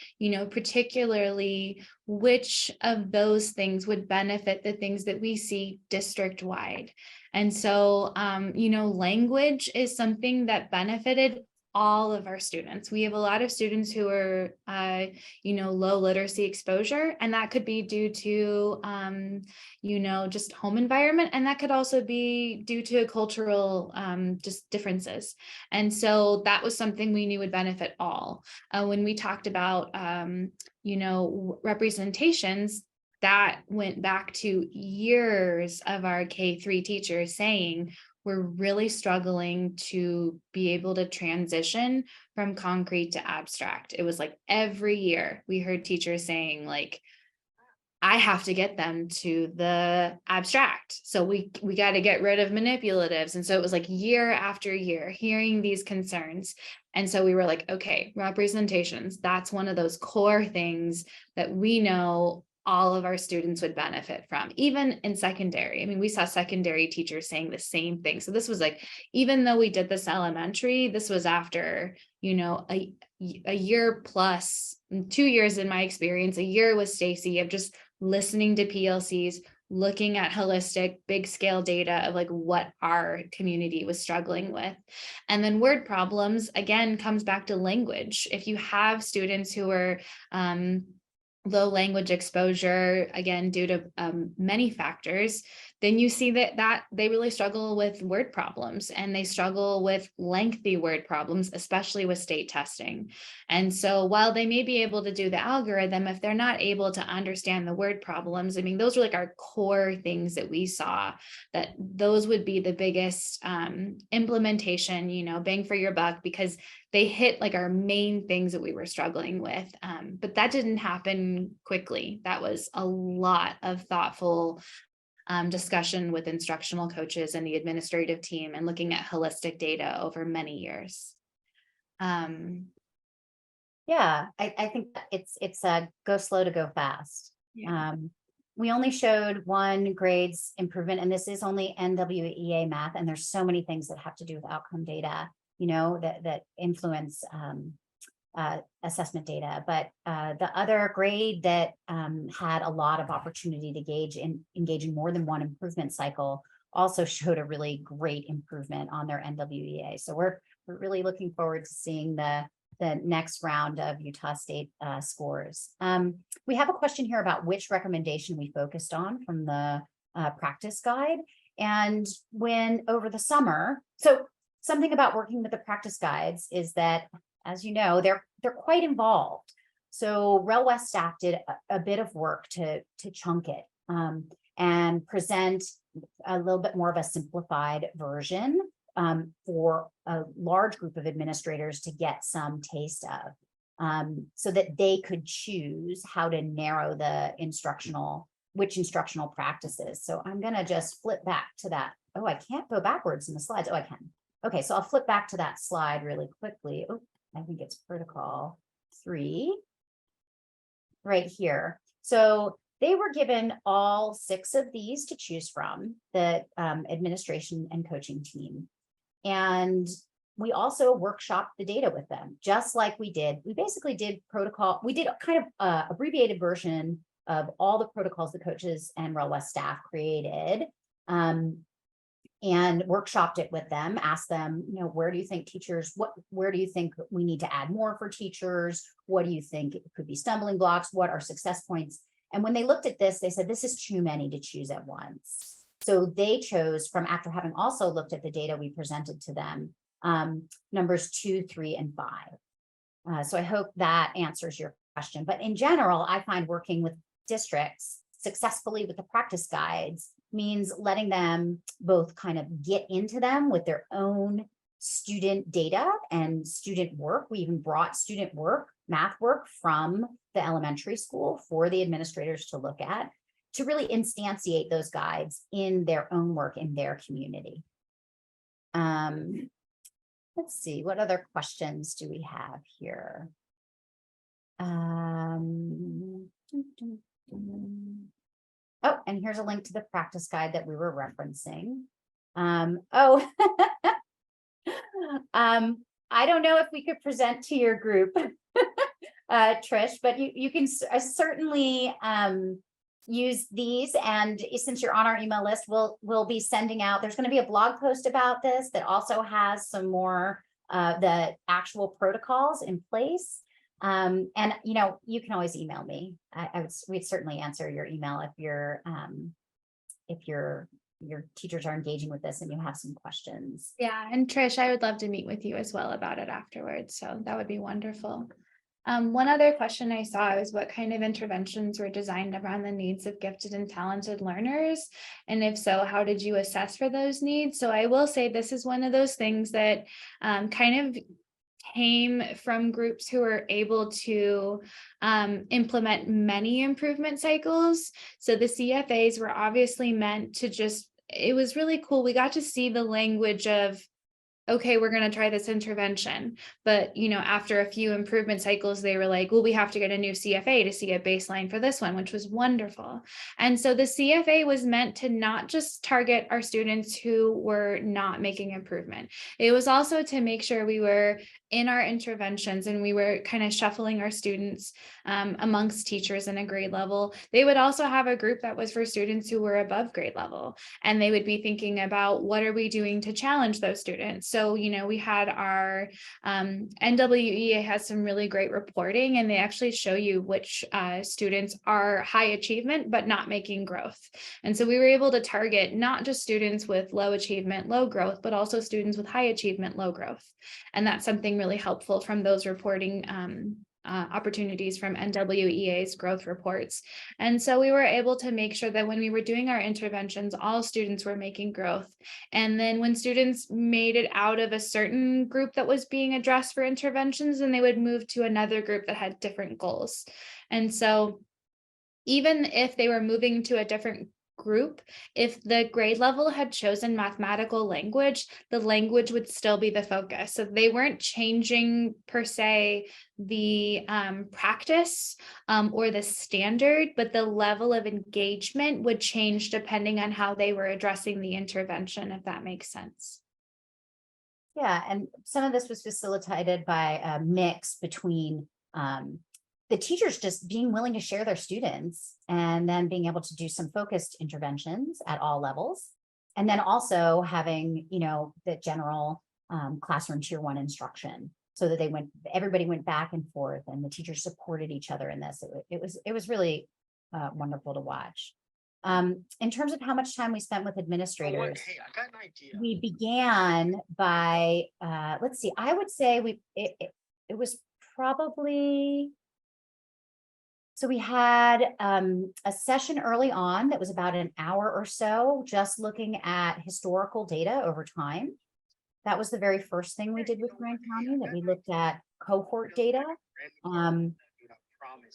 particularly which of those things would benefit the things that we see district-wide. And so, language is something that benefited all of our students. We have a lot of students who are, low literacy exposure, and that could be due to, just home environment. And that could also be due to cultural just differences. And so that was something we knew would benefit all. When we talked about, representations, that went back to years of our K-3 teachers saying, we're really struggling to be able to transition from concrete to abstract. It was like every year we heard teachers saying, like, I have to get them to the abstract. So we got to get rid of manipulatives. And so it was like year after year hearing these concerns. And so we were like, okay, representations, that's one of those core things that we know all of our students would benefit from, even in secondary. I mean, we saw secondary teachers saying the same thing. So this was like, even though we did this elementary, this was after, a year plus, 2 years in my experience, a year with Stacy, of just listening to PLCs, looking at holistic big scale data of like what our community was struggling with. And then word problems, again, comes back to language. If you have students who are, low language exposure, again, due to many factors, then you see that they really struggle with word problems, and they struggle with lengthy word problems, especially with state testing. And so while they may be able to do the algorithm, if they're not able to understand the word problems, I mean, those were like our core things that we saw, that those would be the biggest implementation, bang for your buck, because they hit like our main things that we were struggling with. But that didn't happen quickly. That was a lot of thoughtful discussion with instructional coaches and the administrative team, and looking at holistic data over many years. Yeah, I think that it's a go slow to go fast. Yeah. We only showed one grades improvement, and this is only NWEA math, and there's so many things that have to do with outcome data, that influence assessment data. But the other grade that had a lot of opportunity to engage in more than one improvement cycle also showed a really great improvement on their NWEA. So we're really looking forward to seeing the next round of Utah State scores. We have a question here about which recommendation we focused on from the practice guide. And when over the summer, so something about working with the practice guides is that, as you know, they're quite involved. So Rel West staff did a bit of work to chunk it and present a little bit more of a simplified version for a large group of administrators to get some taste of, so that they could choose how to narrow which instructional practices. So I'm going to just flip back to that. Oh, I can't go backwards in the slides. Oh, I can. Okay, so I'll flip back to that slide really quickly. Oh, I think it's protocol 3 right here. So they were given all 6 of these to choose from, the administration and coaching team. And we also workshopped the data with them, just like we did. We basically did protocol. We did a kind of abbreviated version of all the protocols the coaches and Rel West staff created, and workshopped it with them, asked them, where do you think where do you think we need to add more for teachers? What do you think it could be stumbling blocks? What are success points? And when they looked at this, they said, this is too many to choose at once. So they chose from, after having also looked at the data we presented to them, numbers 2, 3, and 5. So I hope that answers your question. But in general, I find working with districts successfully with the practice guides means letting them both kind of get into them with their own student data and student work. We even brought student work, math work from the elementary school for the administrators to look at, to really instantiate those guides in their own work in their community. Let's see, what other questions do we have here? Oh, and here's a link to the practice guide that we were referencing. I don't know if we could present to your group, Trish, but you can certainly use these. And since you're on our email list, we'll be sending out, there's going to be a blog post about this that also has some more the actual protocols in place. And you can always email me. We'd certainly answer your email if your teachers are engaging with this and you have some questions. Yeah, and Trish, I would love to meet with you as well about it afterwards. So that would be wonderful. One other question I saw was what kind of interventions were designed around the needs of gifted and talented learners? And if so, how did you assess for those needs? So I will say this is one of those things that kind of came from groups who were able to implement many improvement cycles. So the CFAs were obviously meant to it was really cool. We got to see the language of, okay, we're going to try this intervention. But, after a few improvement cycles, they were like, well, we have to get a new CFA to see a baseline for this one, which was wonderful. And so the CFA was meant to not just target our students who were not making improvement. It was also to make sure we were in our interventions and we were kind of shuffling our students amongst teachers in a grade level, they would also have a group that was for students who were above grade level. And they would be thinking about what are we doing to challenge those students. So, we had our NWEA has some really great reporting, and they actually show you which students are high achievement, but not making growth. And so we were able to target not just students with low achievement, low growth, but also students with high achievement, low growth. And that's something really helpful from those reporting opportunities from NWEA's growth reports. And so we were able to make sure that when we were doing our interventions, all students were making growth. And then when students made it out of a certain group that was being addressed for interventions, then they would move to another group that had different goals. And so even if they were moving to a different group, if the grade level had chosen mathematical language, the language would still be the focus. So they weren't changing per se the practice or the standard, but the level of engagement would change depending on how they were addressing the intervention, if that makes sense. Yeah, and some of this was facilitated by a mix between the teachers just being willing to share their students and then being able to do some focused interventions at all levels. And then also having, the general classroom tier 1 instruction, so that everybody went back and forth and the teachers supported each other in this. It was really wonderful to watch. In terms of how much time we spent with administrators, Hey, I got an idea. we began by, let's see, I would say it was probably, so we had a session early on that was about an hour or so, just looking at historical data over time. That was the very first thing we did with Grand County, that we looked at cohort data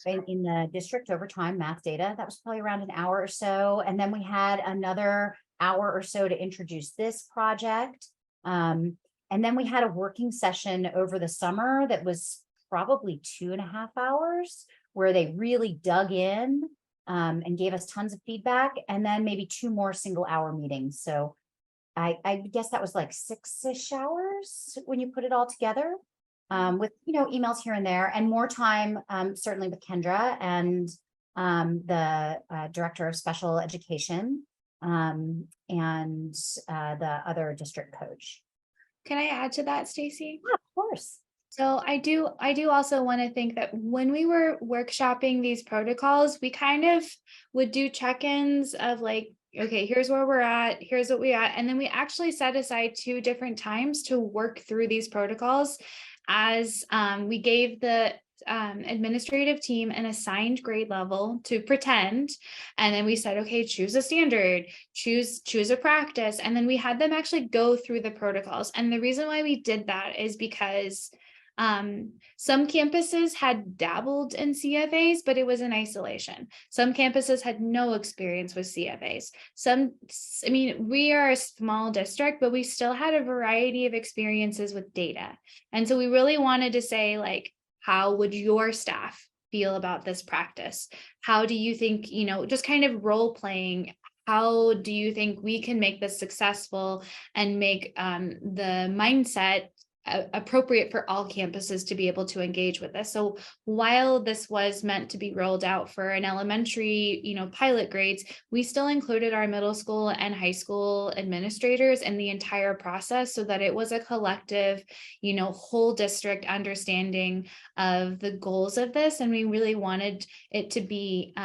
in the district over time, math data. That was probably around an hour or so. And then we had another hour or so to introduce this project. And then we had a working session over the summer that was probably 2.5 hours, where they really dug in and gave us tons of feedback, and then maybe 2 more single-hour meetings. So I guess that was like 6-ish hours when you put it all together, with emails here and there, and more time certainly with Kendra and the director of special education and the other district coach. Can I add to that, Stacy? Yeah, of course. So I do also want to think that when we were workshopping these protocols, we kind of would do check-ins of like, okay, here's where we're at, here's what we at. And then we actually set aside 2 different times to work through these protocols, as we gave the administrative team an assigned grade level to pretend. And then we said, okay, choose a standard, choose a practice. And then we had them actually go through the protocols. And the reason why we did that is because some campuses had dabbled in CFAs, but it was in isolation. Some campuses had no experience with CFAs. We are a small district, but we still had a variety of experiences with data. And so we really wanted to say, like, how would your staff feel about this practice? How do you think, just kind of role playing, how do you think we can make this successful and make the mindset appropriate for all campuses to be able to engage with this? So while this was meant to be rolled out for an elementary, pilot grades, we still included our middle school and high school administrators in the entire process, so that it was a collective, whole district understanding of the goals of this. And we really wanted it to be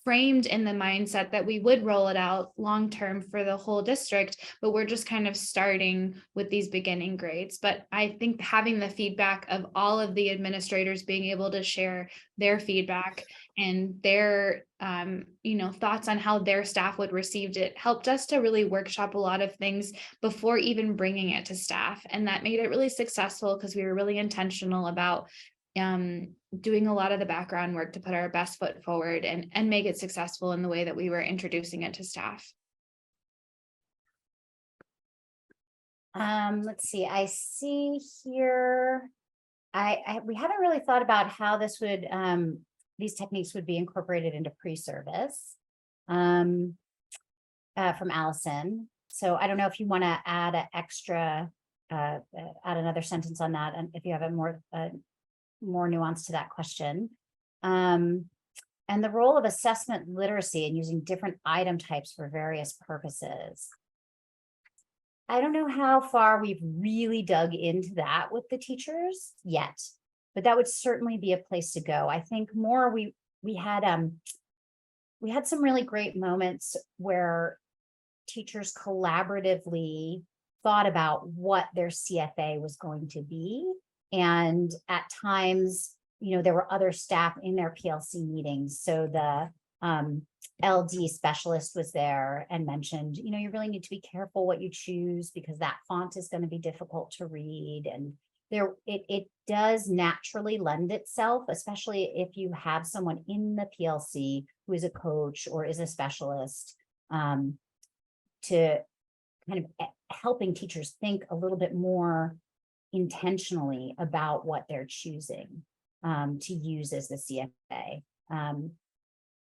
framed in the mindset that we would roll it out long-term for the whole district, but we're just kind of starting with these beginning grades. But I think having the feedback of all of the administrators being able to share their feedback and their, thoughts on how their staff would receive it helped us to really workshop a lot of things before even bringing it to staff. And that made it really successful because we were really intentional about doing a lot of the background work to put our best foot forward and make it successful in the way that we were introducing it to staff. Let's see, I see here, we haven't really thought about how this would, these techniques would be incorporated into pre-service from Allison. So I don't know if you want to add an extra add another sentence on that, and if you have a more nuance to that question. And the role of assessment literacy and using different item types for various purposes. I don't know how far we've really dug into that with the teachers yet, but that would certainly be a place to go. I think more we had some really great moments where teachers collaboratively thought about what their CFA was going to be. And at times, there were other staff in their PLC meetings. So the LD specialist was there and mentioned, you really need to be careful what you choose because that font is going to be difficult to read. And it does naturally lend itself, especially if you have someone in the PLC who is a coach or is a specialist, to kind of helping teachers think a little bit more intentionally about what they're choosing to use as the CFA,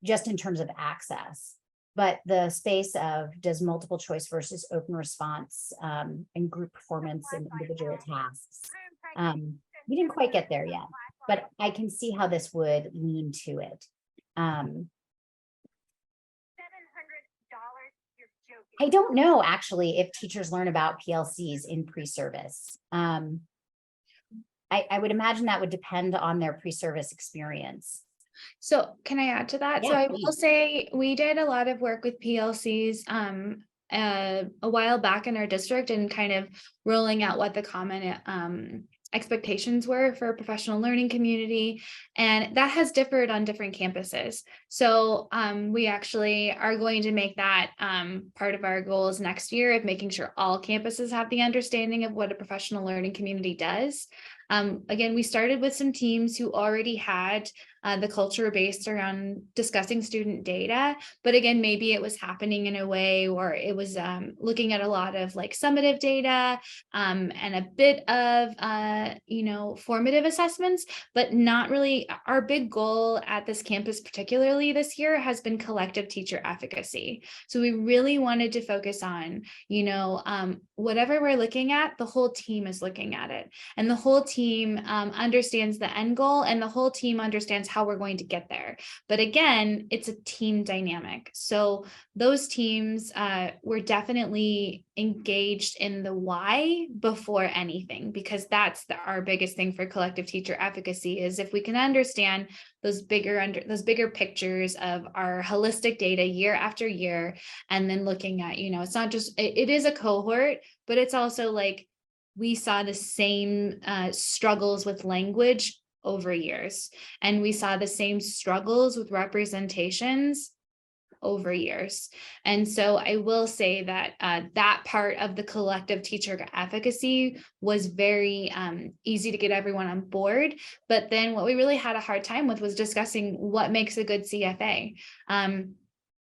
just in terms of access. But the space of does multiple choice versus open response and group performance and individual tasks. We didn't quite get there yet, but I can see how this would lean to it. I don't know actually if teachers learn about PLCs in pre-service. I would imagine that would depend on their pre-service experience. So can I add to that? Yeah, so I please. will say we did a lot of work with PLCs a while back in our district and kind of rolling out what the common expectations were for a professional learning community. And that has differed on different campuses. So we actually are going to make that part of our goals next year of making sure all campuses have the understanding of what a professional learning community does. Again, we started with some teams who already had the culture based around discussing student data, but again, maybe it was happening in a way where it was looking at a lot of like summative data and a bit of formative assessments, but not really. Our big goal at this campus, particularly this year, has been collective teacher efficacy. So we really wanted to focus on, whatever we're looking at, the whole team is looking at it, and the whole team understands the end goal, and the whole team understands how we're going to get there. But again, it's a team dynamic. So those teams were definitely engaged in the why before anything, because that's our biggest thing for collective teacher efficacy is if we can understand those bigger pictures of our holistic data year after year, and then looking at, it's not just, it is a cohort, but it's also like we saw the same struggles with language over years, and we saw the same struggles with representations over years. And so I will say that that part of the collective teacher efficacy was very easy to get everyone on board. But then what we really had a hard time with was discussing what makes a good CFA.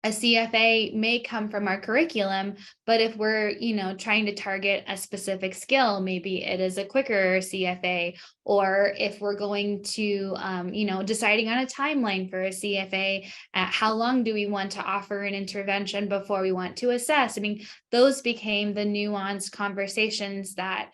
A CFA may come from our curriculum, but if we're, trying to target a specific skill, maybe it is a quicker CFA. Or if we're going to, deciding on a timeline for a CFA, how long do we want to offer an intervention before we want to assess? I mean, those became the nuanced conversations that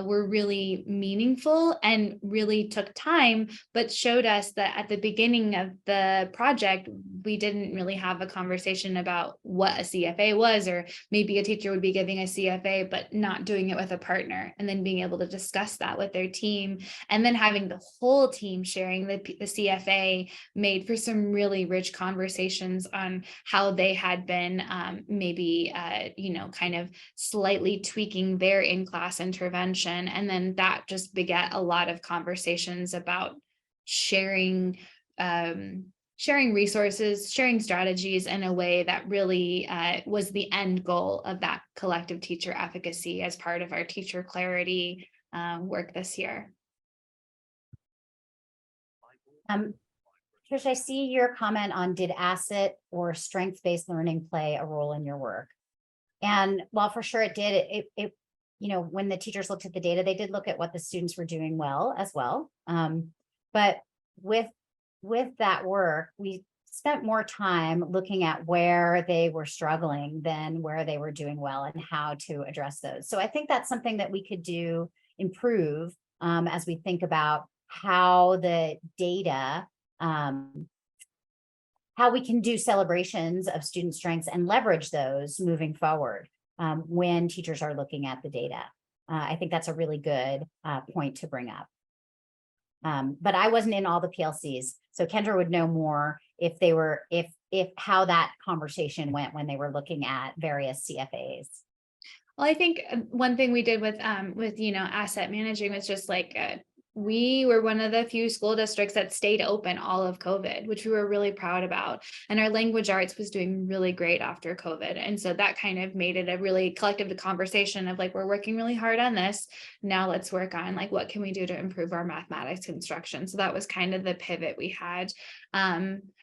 were really meaningful and really took time, but showed us that at the beginning of the project, we didn't really have a conversation about what a CFA was, or maybe a teacher would be giving a CFA, but not doing it with a partner, and then being able to discuss that with their team, and then having the whole team sharing the CFA made for some really rich conversations on how they had been maybe, kind of slightly tweaking their in-class intervention. And then that just begat a lot of conversations about sharing resources, sharing strategies in a way that really was the end goal of that collective teacher efficacy as part of our teacher clarity work this year. Trish, I see your comment on did asset or strength-based learning play a role in your work? And while for sure it did, it when the teachers looked at the data, they did look at what the students were doing well as well. But with that work, we spent more time looking at where they were struggling than where they were doing well and how to address those. So I think that's something that we could improve as we think about how the data, how we can do celebrations of student strengths and leverage those moving forward when teachers are looking at the data. I think that's a really good point to bring up. But I wasn't in all the PLCs, so Kendra would know more if they were, if how that conversation went when they were looking at various CFAs. Well, I think one thing we did with asset managing was just like we were one of the few school districts that stayed open all of COVID, which we were really proud about. And our language arts was doing really great after COVID. And so that kind of made it a really collective conversation of like, we're working really hard on this. Now let's work on like, what can we do to improve our mathematics instruction? So that was kind of the pivot we had.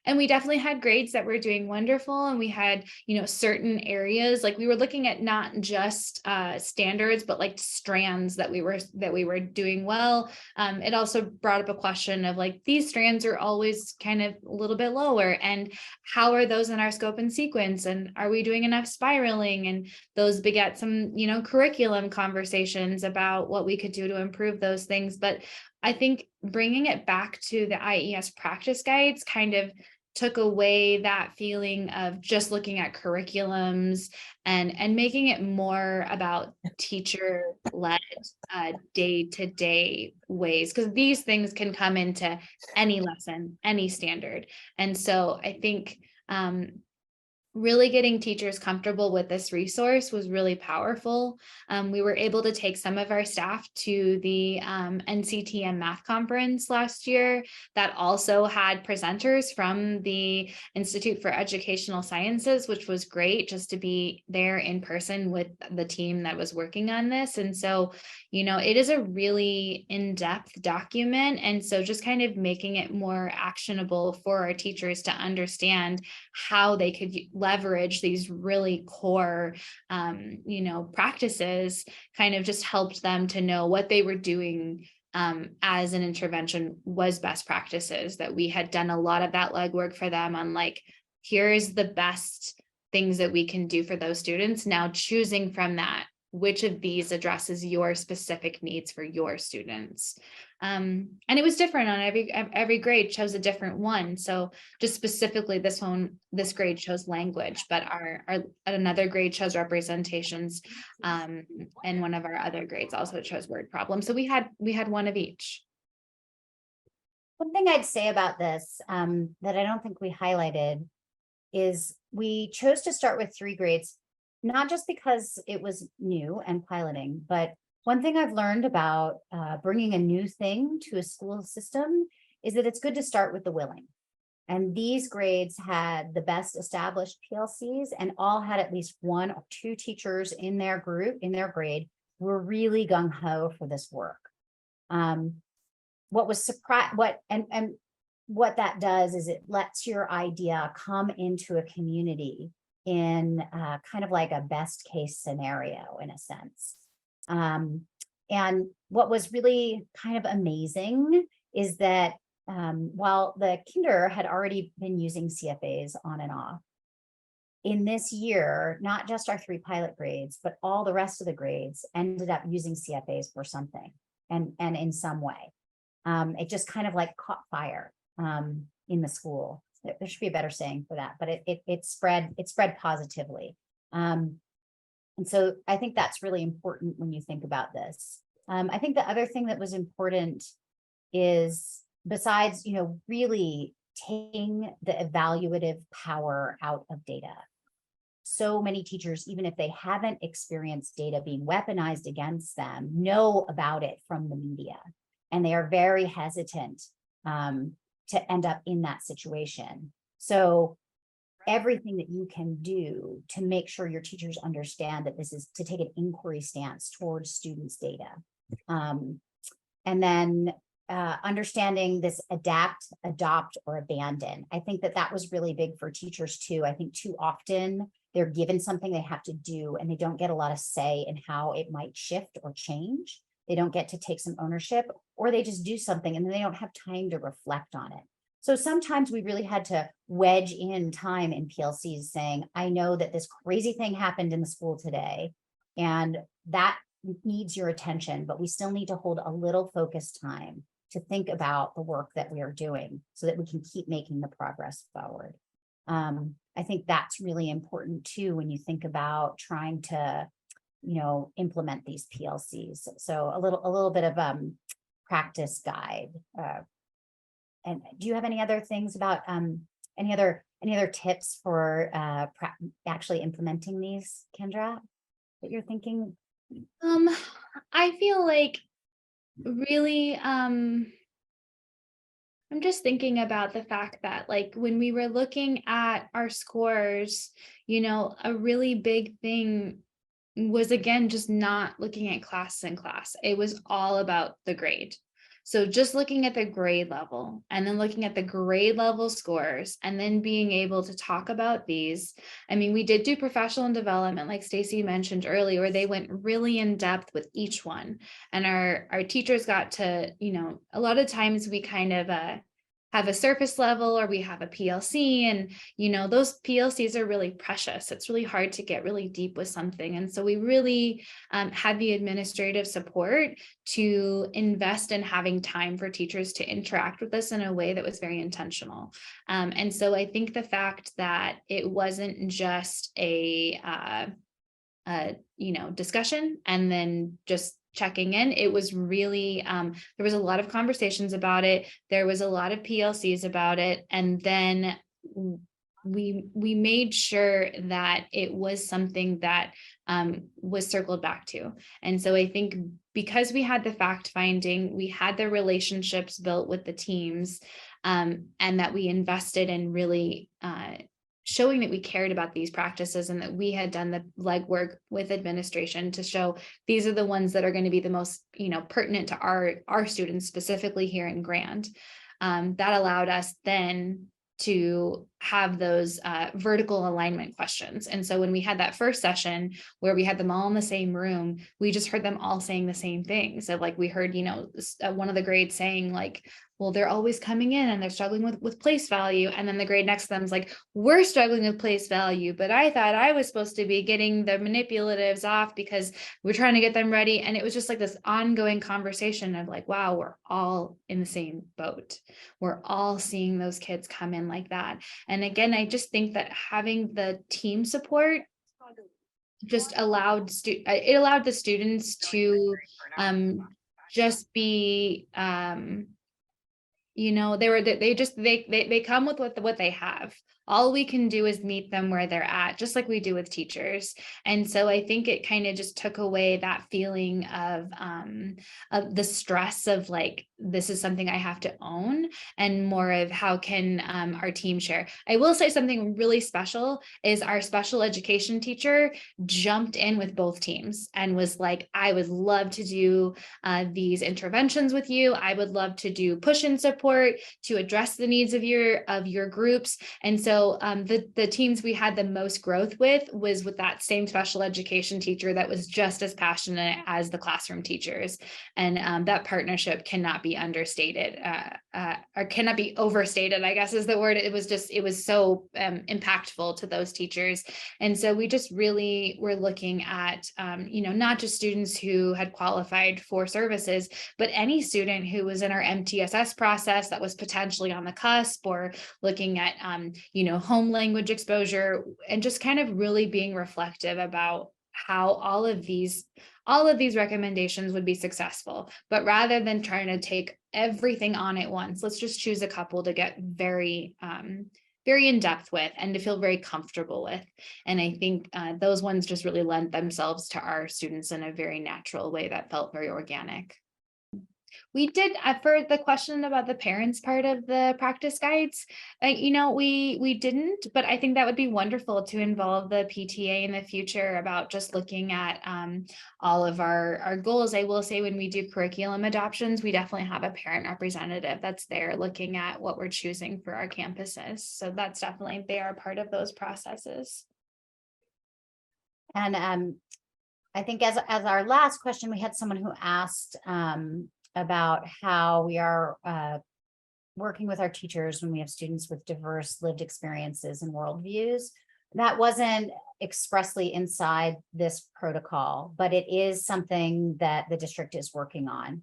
And we definitely had grades that were doing wonderful. And we had, certain areas, like we were looking at not just standards, but like strands that we were doing well. It also brought up a question of like, these strands are always kind of a little bit lower, and how are those in our scope and sequence? And are we doing enough spiraling? And those beget some, curriculum conversations about what we could do to improve those things. But I think bringing it back to the IES practice guides kind of took away that feeling of just looking at curriculums and making it more about teacher-led day-to-day ways, because these things can come into any lesson, any standard. And so I think really getting teachers comfortable with this resource was really powerful. We were able to take some of our staff to the NCTM math conference last year that also had presenters from the Institute for Educational Sciences, which was great just to be there in person with the team that was working on this. And so, it is a really in-depth document. And so just kind of making it more actionable for our teachers to understand how they could leverage these really core, practices kind of just helped them to know what they were doing as an intervention was best practices, that we had done a lot of that legwork for them on like, here's the best things that we can do for those students. Now choosing from that, which of these addresses your specific needs for your students. And it was different on every grade chose a different one. So just specifically this grade chose language, but our another grade chose representations. And one of our other grades also chose word problems. So we had one of each. One thing I'd say about this that I don't think we highlighted is we chose to start with 3 grades, not just because it was new and piloting, but one thing I've learned about bringing a new thing to a school system is that it's good to start with the willing. And these grades had the best established PLCs and all had at least 1 or 2 teachers in their group, in their grade, who were really gung-ho for this work. What that does is it lets your idea come into a community in kind of like a best case scenario in a sense. And what was really kind of amazing is that while the kinder had already been using CFAs on and off, in this year, not just our 3 pilot grades, but all the rest of the grades ended up using CFAs for something and in some way. It just kind of like caught fire in the school. There should be a better saying for that, but it spread positively. And so I think that's really important when you think about this. I think the other thing that was important is, besides, really taking the evaluative power out of data. So many teachers, even if they haven't experienced data being weaponized against them, know about it from the media. And they are very hesitant to end up in that situation. So everything that you can do to make sure your teachers understand that this is to take an inquiry stance towards students' data. And then understanding this adapt, adopt, or abandon. I think that was really big for teachers too. I think too often they're given something they have to do and they don't get a lot of say in how it might shift or change. They don't get to take some ownership, or they just do something and then they don't have time to reflect on it. So sometimes we really had to wedge in time in PLCs saying, I know that this crazy thing happened in the school today, and that needs your attention, but we still need to hold a little focused time to think about the work that we are doing so that we can keep making the progress forward. I think that's really important too, when you think about trying to, implement these PLCs. So a little bit of practice guide. And do you have any other things about any other tips for actually implementing these, Kendra, that you're thinking? I feel like really, I'm just thinking about the fact that like when we were looking at our scores, a really big thing was, again, just not looking at class in class. It was all about the grade. So just looking at the grade level and then looking at the grade level scores and then being able to talk about these. I mean, we did do professional development, like Stacy mentioned earlier, where they went really in depth with each one. And our teachers got to, a lot of times we kind of have a surface level or we have a PLC, and those PLCs are really precious. It's really hard to get really deep with something. And so we really had the administrative support to invest in having time for teachers to interact with us in a way that was very intentional. And so I think the fact that it wasn't just a discussion and then just checking in, it was really, there was a lot of conversations about it. There was a lot of PLCs about it. And then we made sure that it was something that was circled back to. And so I think because we had the fact finding, we had the relationships built with the teams, and that we invested in really showing that we cared about these practices and that we had done the legwork with administration to show these are the ones that are going to be the most, pertinent to our students, specifically here in Grand. That allowed us then to have those vertical alignment questions. And so when we had that first session where we had them all in the same room, we just heard them all saying the same thing. So like we heard, one of the grades saying like, well, they're always coming in and they're struggling with place value. And then the grade next to them is like, we're struggling with place value, but I thought I was supposed to be getting the manipulatives off because we're trying to get them ready. And it was just like this ongoing conversation of like, wow, we're all in the same boat. We're all seeing those kids come in like that. And again, I just think that having the team support just allowed the students to just be they come with what they have. All we can do is meet them where they're at, just like we do with teachers. And so I think it kind of just took away that feeling of the stress of like, this is something I have to own, and more of how can our team share. I will say something really special is our special education teacher jumped in with both teams and was like, I would love to do these interventions with you. I would love to do push-in support to address the needs of your groups. And so the teams we had the most growth with was with that same special education teacher that was just as passionate as the classroom teachers. And that partnership cannot be understated or cannot be overstated, I guess is the word. It was so impactful to those teachers. And so we just really were looking at, not just students who had qualified for services, but any student who was in our MTSS process that was potentially on the cusp, or looking at, home language exposure, and just kind of really being reflective about how all of these recommendations would be successful. But rather than trying to take everything on at once, let's just choose a couple to get very in depth with and to feel very comfortable with. And I think those ones just really lend themselves to our students in a very natural way that felt very organic. We did, for the question about the parents part of the practice guides, we didn't, but I think that would be wonderful to involve the PTA in the future about just looking at all of our goals. I will say when we do curriculum adoptions, we definitely have a parent representative that's there looking at what we're choosing for our campuses. So that's definitely, they are part of those processes. And I think as our last question, we had someone who asked about how we are working with our teachers when we have students with diverse lived experiences and worldviews. That wasn't expressly inside this protocol, but it is something that the district is working on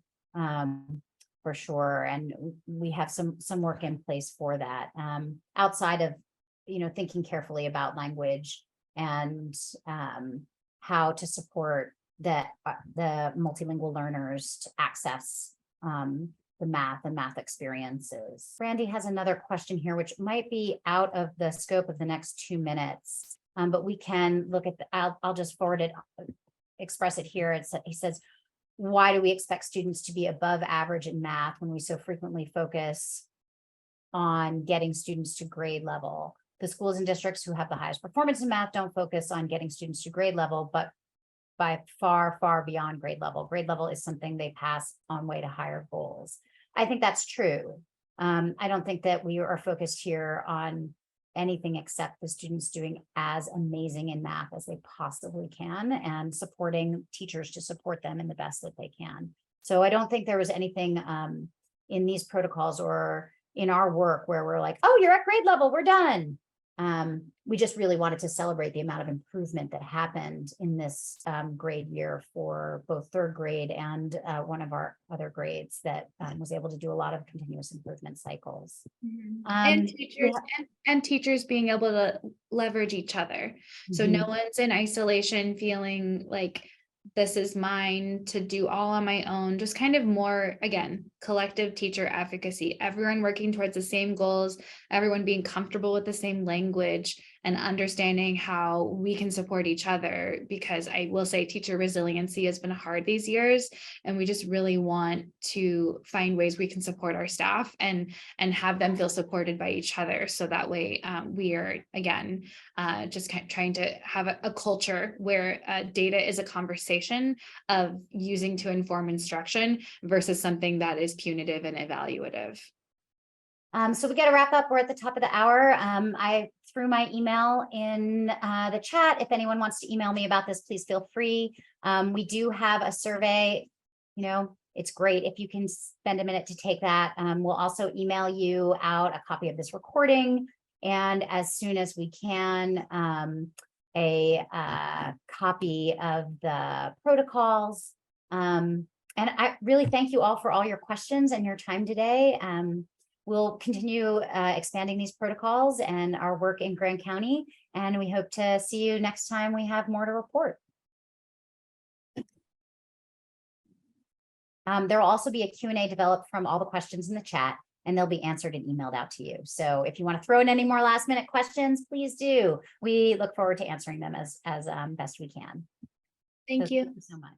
for sure. And we have some work in place for that outside of, thinking carefully about language and how to support the multilingual learners to access the math experiences. Brandy has another question here, which might be out of the scope of the next 2 minutes, but we can look at I'll just forward it, express it here. He says, why do we expect students to be above average in math when we so frequently focus on getting students to grade level? The schools and districts who have the highest performance in math don't focus on getting students to grade level, but by far, far beyond grade level. Grade level is something they pass on way to higher goals. I think that's true. I don't think that we are focused here on anything except the students doing as amazing in math as they possibly can and supporting teachers to support them in the best that they can. So I don't think there was anything in these protocols or in our work where we're like, oh, you're at grade level, we're done. We just really wanted to celebrate the amount of improvement that happened in this grade year for both third grade and one of our other grades that was able to do a lot of continuous improvement cycles. And teachers being able to leverage each other. So no one's in isolation feeling like this is mine to do all on my own, just kind of more, again, collective teacher advocacy, everyone working towards the same goals, everyone being comfortable with the same language and understanding how we can support each other, because I will say teacher resiliency has been hard these years, and we just really want to find ways we can support our staff and have them feel supported by each other. So that way we are, again, just kind of trying to have a culture where data is a conversation of using to inform instruction versus something that is punitive and evaluative. So we got to wrap up. We're at the top of the hour. I threw my email in the chat. If anyone wants to email me about this, please feel free. We do have a survey. It's great if you can spend a minute to take that. We'll also email you out a copy of this recording, and as soon as we can, a copy of the protocols. And I really thank you all for all your questions and your time today. We'll continue expanding these protocols and our work in Grand County, and we hope to see you next time we have more to report. There will also be a Q&A developed from all the questions in the chat, and they'll be answered and emailed out to you. So if you want to throw in any more last-minute questions, please do. We look forward to answering them as best we can. Thank you so much.